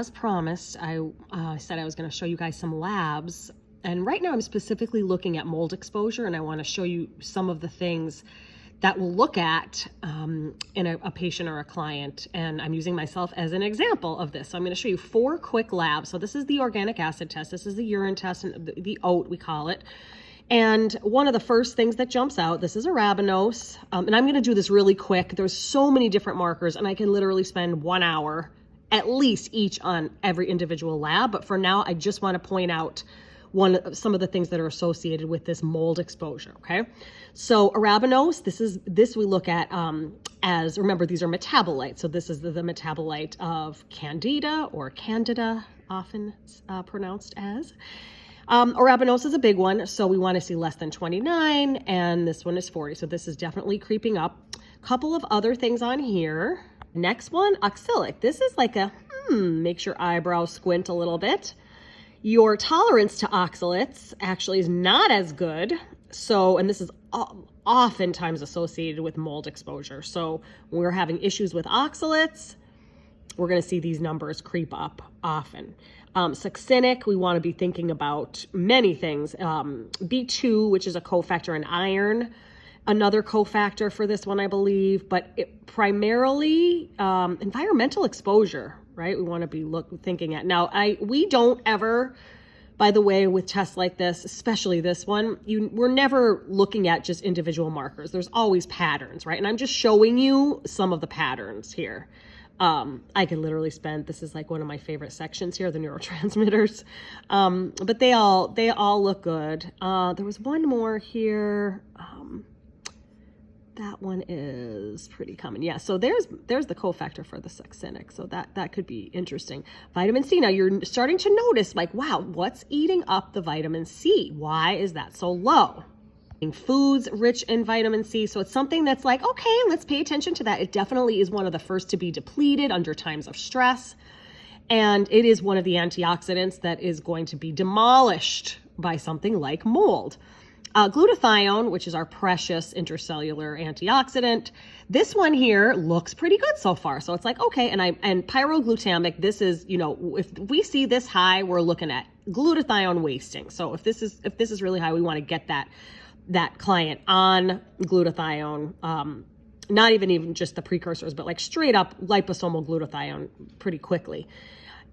as promised, I said I was going to show you guys some labs. And right now I'm specifically looking at mold exposure, and I want to show you some of the things that we'll look at in a patient or a client. And I'm using myself as an example of this. So I'm going to show you 4 quick labs. So this is the organic acid test. This is the urine test, and the OAT, we call it. And one of the first things that jumps out, this is arabinose. And I'm going to do this really quick. There's so many different markers, and I can literally spend 1 hour at least each on every individual lab. But for now, I just want to point out some of the things that are associated with this mold exposure. Okay, so arabinose, this we look at as, remember, these are metabolites. So this is the metabolite of Candida, or Candida, often pronounced as. Arabinose is a big one, so we want to see less than 29, and this one is 40. So this is definitely creeping up. Couple of other things on here. Next one, oxalic. This is like a makes your eyebrows squint a little bit. Your tolerance to oxalates actually is not as good. So, and this is oftentimes associated with mold exposure. So when we're having issues with oxalates, we're going to see these numbers creep up often. Succinic, we want to be thinking about many things. B2, which is a cofactor in iron, another cofactor for this one, I believe, but primarily environmental exposure, right? We want to be thinking at. Now, we don't ever, by the way, with tests like this, especially this one, we're never looking at just individual markers. There's always patterns, right? And I'm just showing you some of the patterns here. I could literally this is like one of my favorite sections here, the neurotransmitters. But they all look good. There was one more here. That one is pretty common. Yeah, so there's the cofactor for the succinic. So that could be interesting. Vitamin C. Now you're starting to notice, like, wow, what's eating up the vitamin C? Why is that so low? Foods rich in vitamin C. So it's something that's like, okay, let's pay attention to that. It definitely is one of the first to be depleted under times of stress. And it is one of the antioxidants that is going to be demolished by something like mold. Glutathione, which is our precious intercellular antioxidant. This one here looks pretty good so far. So it's like, okay, and pyroglutamic, this is, if we see this high, we're looking at glutathione wasting. So if this is really high, we want to get that client on glutathione, not even just the precursors, but like straight up liposomal glutathione pretty quickly.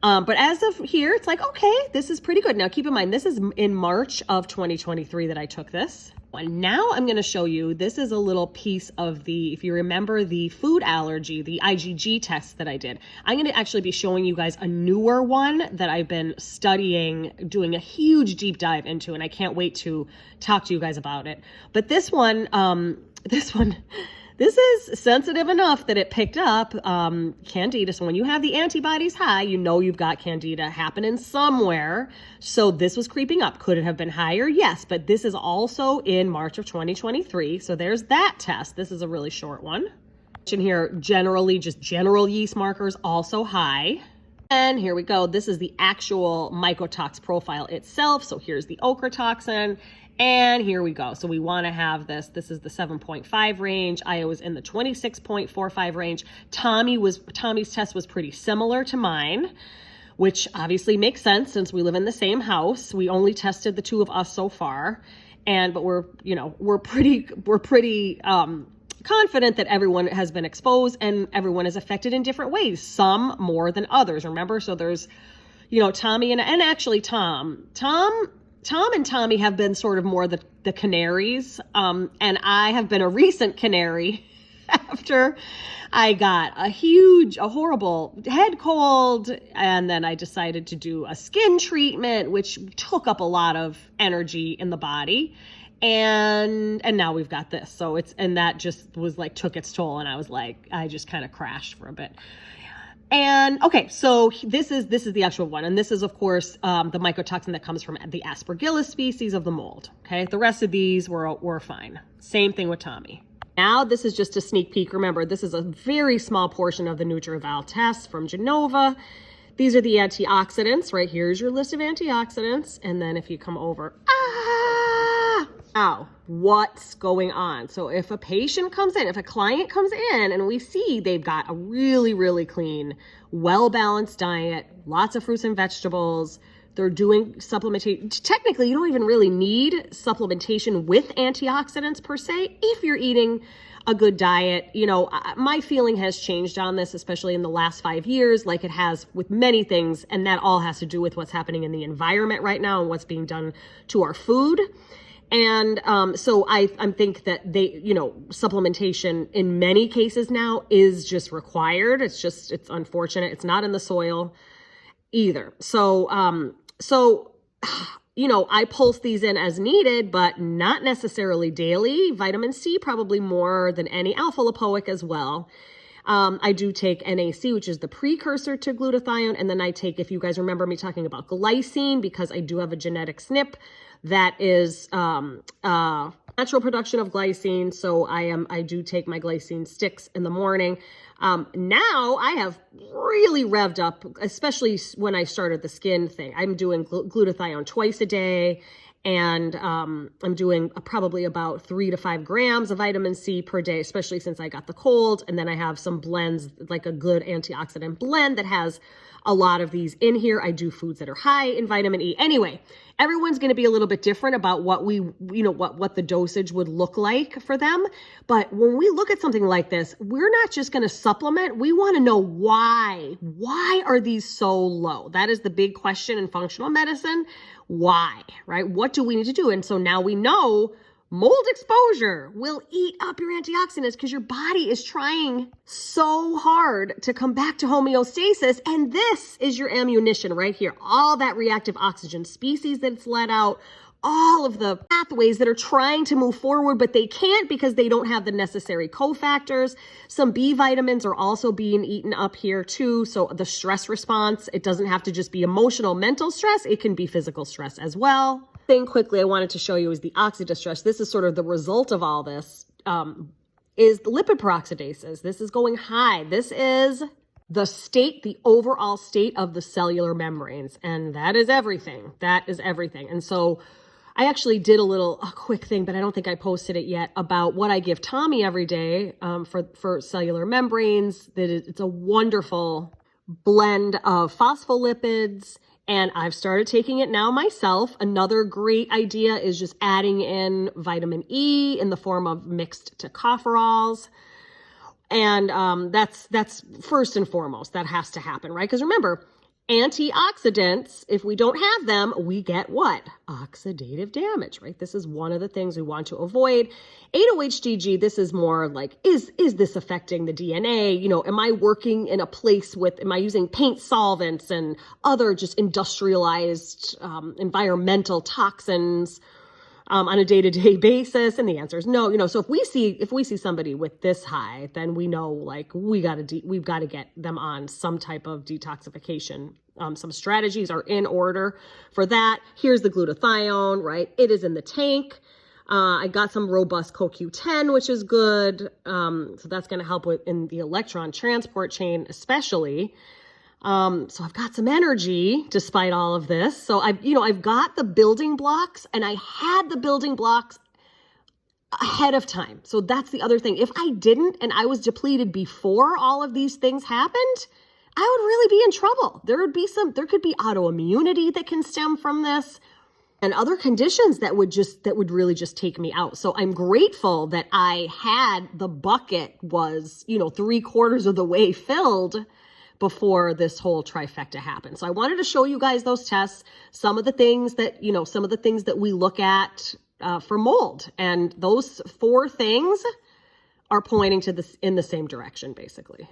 But as of here, it's like, okay, this is pretty good. Now, keep in mind, this is in March of 2023 that I took this. And now I'm going to show you, this is a little piece of if you remember the food allergy, the IgG test that I did. I'm going to actually be showing you guys a newer one that I've been studying, doing a huge deep dive into, and I can't wait to talk to you guys about it. But this one, this is sensitive enough that it picked up Candida. So when you have the antibodies high, you've got Candida happening somewhere. So this was creeping up. Could it have been higher? Yes, but this is also in March of 2023. So there's that test. This is a really short one. And here, generally, just general yeast markers also high. And here we go. This is the actual mycotox profile itself. So here's the ochratoxin. And here we go. So we want to have this. This is the 7.5 range. I was in the 26.45 range. Tommy's test was pretty similar to mine, which obviously makes sense since we live in the same house. We only tested the two of us so far, but we're pretty confident that everyone has been exposed and everyone is affected in different ways. Some more than others. Remember, so there's, Tommy and actually Tom and Tommy have been sort of more the canaries, and I have been a recent canary after I got a horrible head cold, and then I decided to do a skin treatment, which took up a lot of energy in the body, and now we've got this. So that just was like, took its toll, and I was like, I just kind of crashed for a bit. And okay, so this is the actual one. And this is, of course, the mycotoxin that comes from the Aspergillus species of the mold. Okay, the rest of these were fine. Same thing with Tommy. Now, this is just a sneak peek. Remember, this is a very small portion of the Nutraeval test from Genova. These are the antioxidants. Right here's your list of antioxidants. And then if you come over, Now, what's going on? So if a patient comes in, if a client comes in and we see they've got a really, really clean, well-balanced diet, lots of fruits and vegetables, they're doing supplementation. Technically, you don't even really need supplementation with antioxidants per se if you're eating a good diet. You know, my feeling has changed on this, especially in the last 5 years, like it has with many things. And that all has to do with what's happening in the environment right now and what's being done to our food. And so I think that supplementation in many cases now is just required. It's unfortunate. It's not in the soil either. So I pulse these in as needed, but not necessarily daily. Vitamin C, probably more than any. Alpha lipoic as well. I do take NAC, which is the precursor to glutathione. And then I take, if you guys remember me talking about glycine, because I do have a genetic SNP that is natural production of glycine. So I do take my glycine sticks in the morning. Now I have really revved up, especially when I started the skin thing. I'm doing glutathione twice a day. And I'm doing probably about 3 to 5 grams of vitamin C per day, especially since I got the cold. And then I have some blends, like a good antioxidant blend that has a lot of these in here. I do foods that are high in vitamin E. Anyway, everyone's going to be a little bit different about what what the dosage would look like for them. But when we look at something like this, we're not just going to supplement. We want to know why. Why are these so low? That is the big question in functional medicine. Why, right? What do we need to do? And so now we know mold exposure will eat up your antioxidants because your body is trying so hard to come back to homeostasis. And this is your ammunition right here. All that reactive oxygen species that it's let out, all of the pathways that are trying to move forward, but they can't because they don't have the necessary cofactors. Some B vitamins are also being eaten up here too. So the stress response, it doesn't have to just be emotional, mental stress. It can be physical stress as well. Thing quickly I wanted to show you is the oxidative stress. This is sort of the result of all this, is lipid peroxidases. This is going high. This is the overall state of the cellular membranes. And that is everything. That is everything. And so I actually did a quick thing, but I don't think I posted it yet, about what I give Tommy every day for cellular membranes. It's a wonderful blend of phospholipids, and I've started taking it now myself. Another great idea is just adding in vitamin E in the form of mixed tocopherols. And that's first and foremost, that has to happen, right? Because remember, antioxidants, if we don't have them, we get what? Oxidative damage, right? This is one of the things we want to avoid. 8-OHDG, this is more like, is this affecting the DNA? Am I working in a place am I using paint solvents and other just industrialized environmental toxins on a day-to-day basis? And the answer is no. So if we see somebody with this high, then we know, like, we've got to get them on some type of detoxification. Some strategies are in order for that. Here's the glutathione, right? It is in the tank. I got some robust CoQ10, which is good. So that's going to help in the electron transport chain, especially. So I've got some energy despite all of this. So I've got the building blocks, and I had the building blocks ahead of time. So that's the other thing. If I didn't, and I was depleted before all of these things happened, I would really be in trouble. There could be autoimmunity that can stem from this, and other conditions that would really just take me out. So I'm grateful that I had the bucket was, 3/4 of the way filled before this whole trifecta happened. So I wanted to show you guys those tests, some of the things that we look at for mold. And those 4 things are pointing to this in the same direction, basically.